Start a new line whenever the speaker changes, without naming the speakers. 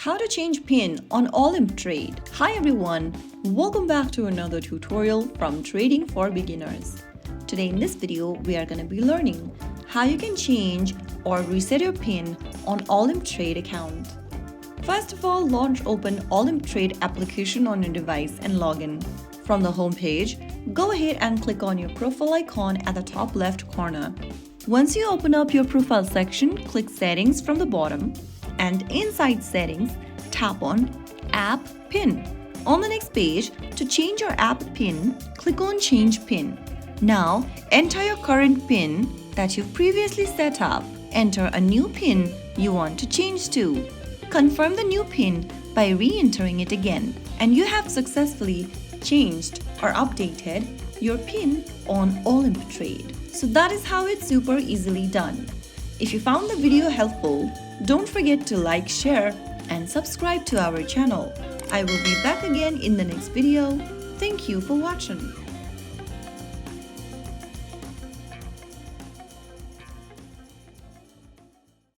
How to change PIN on Olymp Trade. Hi everyone, welcome back to another tutorial from Trading for Beginners. Today in this video, we are going to be learning how you can change or reset your PIN on Olymp Trade account. First of all, launch open Olymp Trade application on your device and log in. From the home page, go ahead and click on your profile icon at the top left corner. Once you open up your profile section, click Settings from the bottom. And inside Settings, tap on App PIN. On the next page, to change your app PIN, click on Change PIN. Now, enter your current PIN that you've previously set up. Enter a new PIN you want to change to. Confirm the new PIN by re-entering it again. And you have successfully changed or updated your PIN on Olymp Trade. So that is how it's super easily done. If you found the video helpful, don't forget to like, share, and subscribe to our channel. I will be back again in the next video. Thank you for watching.